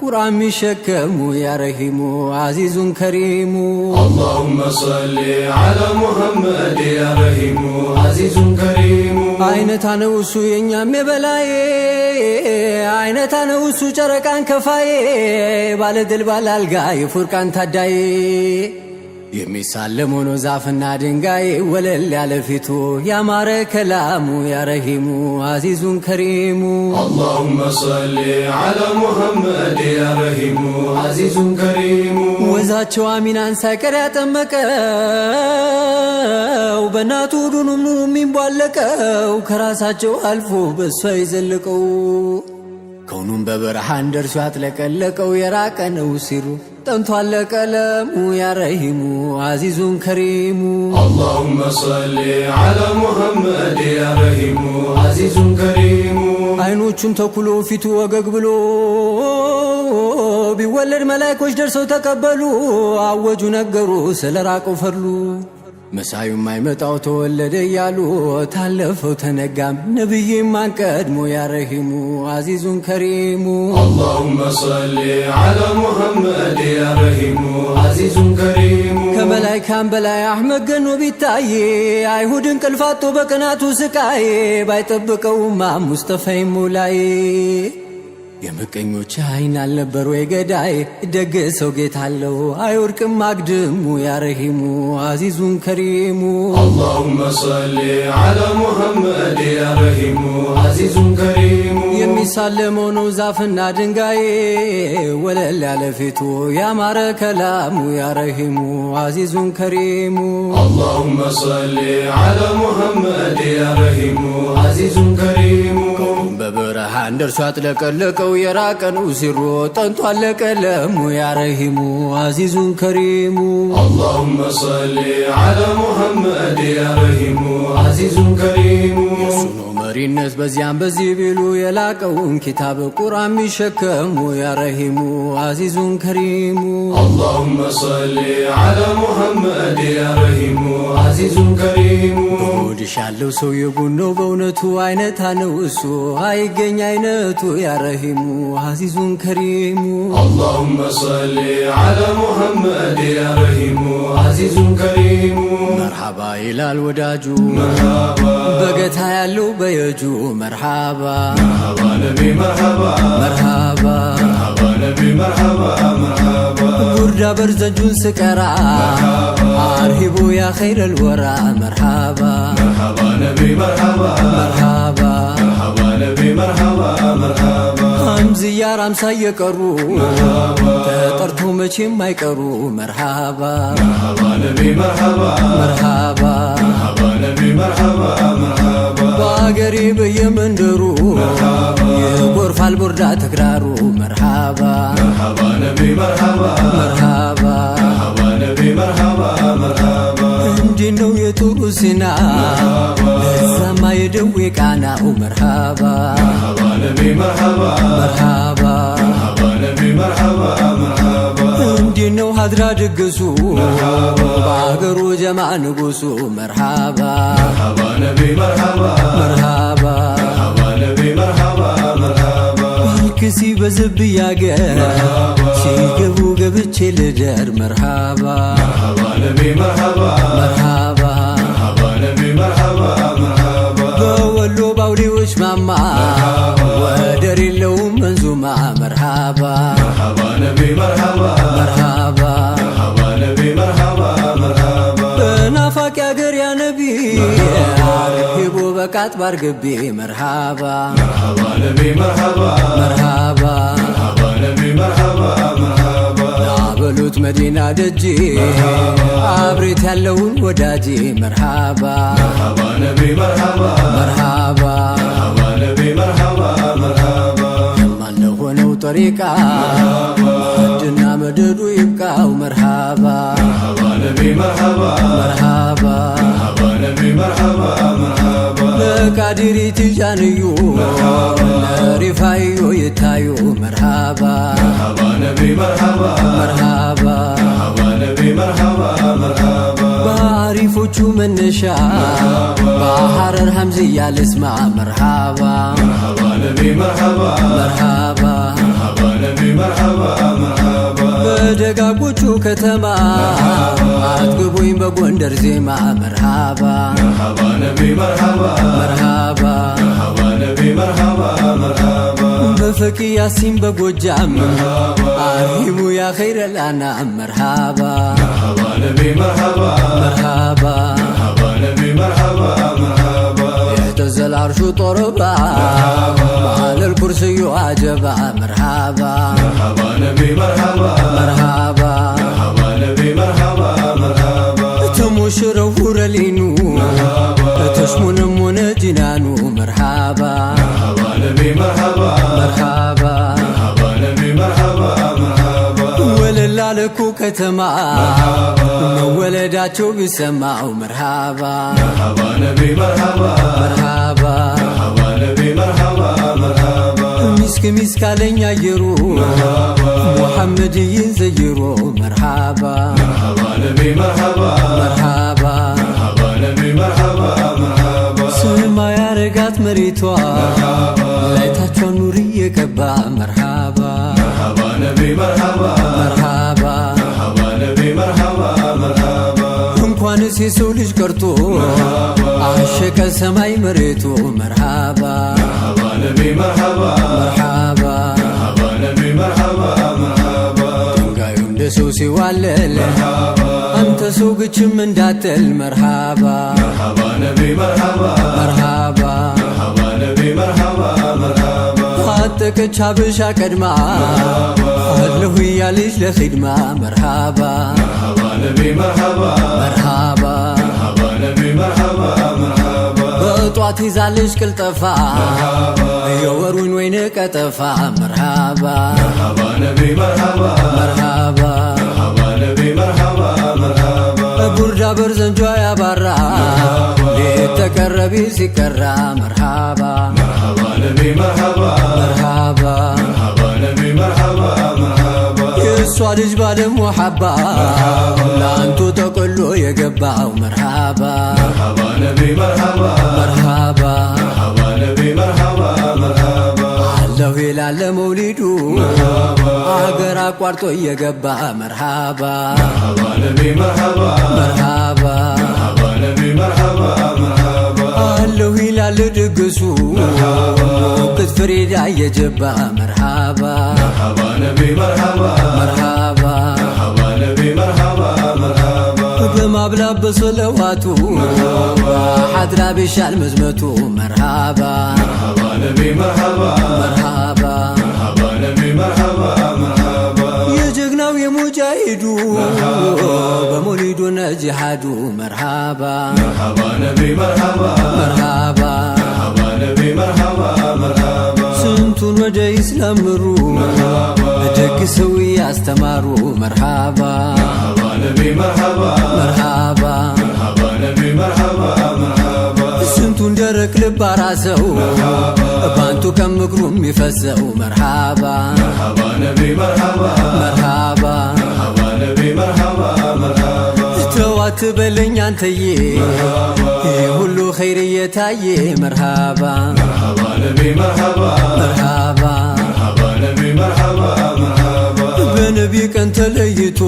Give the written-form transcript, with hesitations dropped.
قرآن مشكم يا رحيم عزيز كريم اللهم صل على محمد يا رحيم عزيز كريم عينت نوسو ينيام بلاي عينت نوسو جركان كفاي بالد البالالغاي فرقان تداي የሚሳለሙን ዛፍና ድንጋይ ወለል ያለ ፊቱ ያማረ ከላሙ ያ ረሂሙ አዚዙን ከሪሙ اللهم صل على محمد يا رحيم عزيز كريم ወዛቸው አሚናን ሳይቀር ያጠመቀው በእናቱ ዱኑም የሚንቧለቀው ከራሳቸው አልፎ በሷ ይዘልቀው ከውኑም በበረሃን ደርሶ ያጥለቀለቀው የራቀ ነው ሲሩ ጠንቷል ቀለሙ ያ ረሂሙ አዚዙን ከሪሙ اللهم صل على محمد يا رحيم عزيز كريم አይኖቹን ተኩሎ ፊቱ ወገግ ብሎ ቢወለድ መላእክቶች ደርሰው ተቀበሉ አወጁ ነገሩ ስለራቀው ፈርሉ መሳዩ ማይመጣው ተወለደ ያሉ ታለፈው ተነጋም ነብይ ማን ቀድሞ ያ ረሂሙ አዚዙን ከሪሙ اللهم صل على محمد يا رحيم عزيز كريم ከመላእክታም በላይ አህመድ ገኖ ቢታይ አይሁድን ቅልፋቶ በቀናቱ ስቃይ ባይጠብቀውማ ሙስጠፋ ሙላይ የምቀኞች አይን አልነበር ወይ ገዳይ ደግሰው ጌታለው አይወርቅም አግድሙ ያ ረሂሙ አዚዙን ከሪሙ اللهم صل على محمد يا رحيم عزيز كريم የሚሳለመው ነው ዛፍና ድንጋይ ወለል ያለ ፊቱ ያማረ ከላሙ ያ ረሂሙ አዚዙን ከሪሙ اللهم صل على محمد يا رحيم عزيز كريم በበረሃን ደርሶ ያጥለቀለቀው የራቀ ነው ሲሮ ጠንቷል ቀለሙ ያ ረሂሙ አዚዙን ከሪሙ اللهم صل على محمد يا رحيم عزيز كريم የሱኖ መሪነት በዚያም በዚህ ቢሉ የላቀውን ኪታብ ቁርአን ሚሸከሙ ያ ረሂሙ አዚዙን ከሪሙ اللهم صل على محمد يا رحيم عزيز كريم ወድሻለው ሰው የጉኖ በእውነቱ አይነታ ነው እሱ አይገኝ አይነቱ ያ ረሂሙ አዚዙን ከሪሙ اللهم صل على محمد يا رحيم عزيز كريم መርሃባ ይላል ወዳጁ مرحبا በገታ ያለው በየጁ መርሃባ مرحبا نبي مرحبا مرحبا مرحبا نبي مرحبا مرحبا ጉርዳ በርዘጁን ስቀራ አርሂቡ ያ ኸይረ ልወራ መርሃባ مرحبا نبي مرحبا مرحبا مرحبا نبي مرحبا مرحبا ሐምዝያ ራምሳ የቀሩ ተጠርቶ መቼም አይቀሩ መርሃባ مرحبا نبي مرحبا መርሃባ مرحبا نبي مرحبا مرحبا በአገሬ በየመንደሩ የጎርፋል ቦርዳ ተክራሩ መርሃባ مرحبا نبي مرحبا መርሃባ مرحبا نبي مرحبا مرحبا እንዲህ ነው የጥሩ ሲና ለዛማ የደዌ ቃናው መርሃባ مرحبا نبي مرحبا መርሃባ مرحبا نبي مرحبا مرحبا እንዲህ ነው ሀድራ ድግሱ በአገሩ ጀማ ንጉሱ መርሃባ مرحبا نبي مرحبا መርሃባ مرحبا نبي مرحبا مرحبا ክሲ በዝብ ያገር ሲገቡ ገብቼ ልደር መርሃባ مرحبا نبي مرحبا መርሃባ مرحبا نبي مرحبا مرحبا በወሎ ባውዴዎች ማማ ወደር የለውም መንዙማ መርሃባ مرحبا نبي مرحبا መርሃባ مرحبا نبي مرحبا مرحبا በናፋቂ አገር ያ ነቢ አርሂቡ በቃት ባርግቤ መርሃባ مرحبا نبي مرحبا መርሃባ مرحبا نبي مرحبا مرحبا ናበሉት መዲና ደጅ አብሬት ያለውን ወዳጅ መርሃባ مرحبا نبي مرحبا መርሃባ مرحبا نبي مرحبا مرحبا ማን ለሆነው ጠሪቃ መድና መደዱ ይብቃው መርሃባ مرحبا نبي مرحبا መርሃባ مرحبا نبي مرحبا مرحبا ለቃዲሪ ትጃንዩ ለሪፋዩ ይታዩ መርሃባ مرحبا نبي مرحبا መርሃባ مرحبا نبي مرحبا مرحبا በአሪፎቹ መነሻ በሐረር ሐምዝያ ልስማ መርሃባ مرحبا نبي مرحبا መርሃባ مرحبا نبي مرحبا مرحبا በደጋጎቹ ከተማ አትግቡኝ በጎንደር ዜማ መርሃባ مرحبا نبي مرحبا መርሃባ مرحبا نبي مرحبا مرحبا በፈቂ ያሲን በጎጃም አሪሙ ያ ኸይረል አናም መርሃባ مرحبا نبي مرحبا መርሃባ مرحبا نبي مرحبا مرحبا يهتز العرش طربا على الكرسي عجبا مرحبا مرحبا نبي مرحبا مرحبا مرحبا نبي مرحبا مرحبا تمشرو رلينو تشمون من جنانو مرحبا مرحبا نبي مرحبا مرحبا مرحبا نبي مرحبا مرحبا ولله لكو كتما ولداتو بيسمعوا مرحبا مرحبا نبي مرحبا مرحبا مرحبا نبي مرحبا مرحبا مسك مسك علينا يرو محمد ينزيرو مرحبا مرحبا نبي مرحبا مرحبا مرحبا نبي مرحبا مرحبا سما يا رقات مريتوا لايتاچو نوري يكبا مرحبا مرحبا نبي مرحبا مرحبا مرحبا نبي مرحبا مرحبا እንኳንስ የሰው ልጅ ቀርቶ አሸቀ ሰማይ መሬቱ መርሃባ مرحبا نبي مرحبا መርሃባ مرحبا نبي مرحبا مرحبا ድንጋዩ እንደ ሰው ሲዋለል አንተ ሰው ግችም እንዳትል መርሃባ مرحبا نبي مرحبا መርሃባ مرحبا نبي مرحبا مرحبا ታጠቀች ሀበሻ ቀድማ አለሁ እያለች ለኺድማ መርሃባ مرحبا نبي مرحبا መርሃባ مرحبا نبي مرحبا مرحبا በጧት ይዛለች ቅልጠፋ የወሩን ወይን ቀጠፋ መርሃባ مرحبا نبي مرحبا መርሃባ مرحبا نبي مرحبا مرحبا ቡርዳ በርዘንጇ ያባራ ተቀረቢ ሲቀራ መርሃባ مرحبا نبي مرحبا መርሃባ مرحبا نبي مرحبا مرحبا የእሷ ልጅ ባለም ወሐባ ለአንቱ ተቆሎ የገባው መርሃባ مرحبا نبي مرحبا መርሃባ مرحبا نبي مرحبا مرحبا አለሁ ይላል መውሊዱ አገር አቋርጦ እየገባ መርሃባ مرحبا نبي مرحبا መርሃባ مرحبا نبي مرحبا مرحبا አለሁ ይላል ድግሱ ክትፍሬዳ እየጀባ መርሃባ مرحبا نبي مرحبا መርሃባ مرحبا نبي مرحبا مرحبا በማብላት በሰለዋቱ ሐድራ ቢሻል መዝመቱ መርሃባ مرحبا نبي مرحبا መርሃባ مرحبا نبي مرحبا مرحبا የጀግናው የሙጃሂዱ በሞሊዱ ነጅሃዱ መርሃባ مرحبا نبي مرحبا መርሃባ مرحبا نبي مرحبا مرحبا ስንቱን ወደ ኢስላም ምሩ ደግ ሰው ያስተማሩ መርሃባ مرحبا نبي مرحبا መርሃባ مرحبا نبي مرحبا مرحبا ስንቱን ደረቅ ልብ አራሰው ባንቱ ከምክሩ የሚፈሰው መርሃባ مرحبا نبي مرحبا መርሃባ مرحبا نبي مرحبا مرحبا ተዋት በለኝ አንተዬ ሁሉ ኸይር እየታየ መርሃባ مرحبا نبي مرحبا መርሃባ مرحبا نبي مرحبا مرحبا በነቢ ቀን ተለይቶ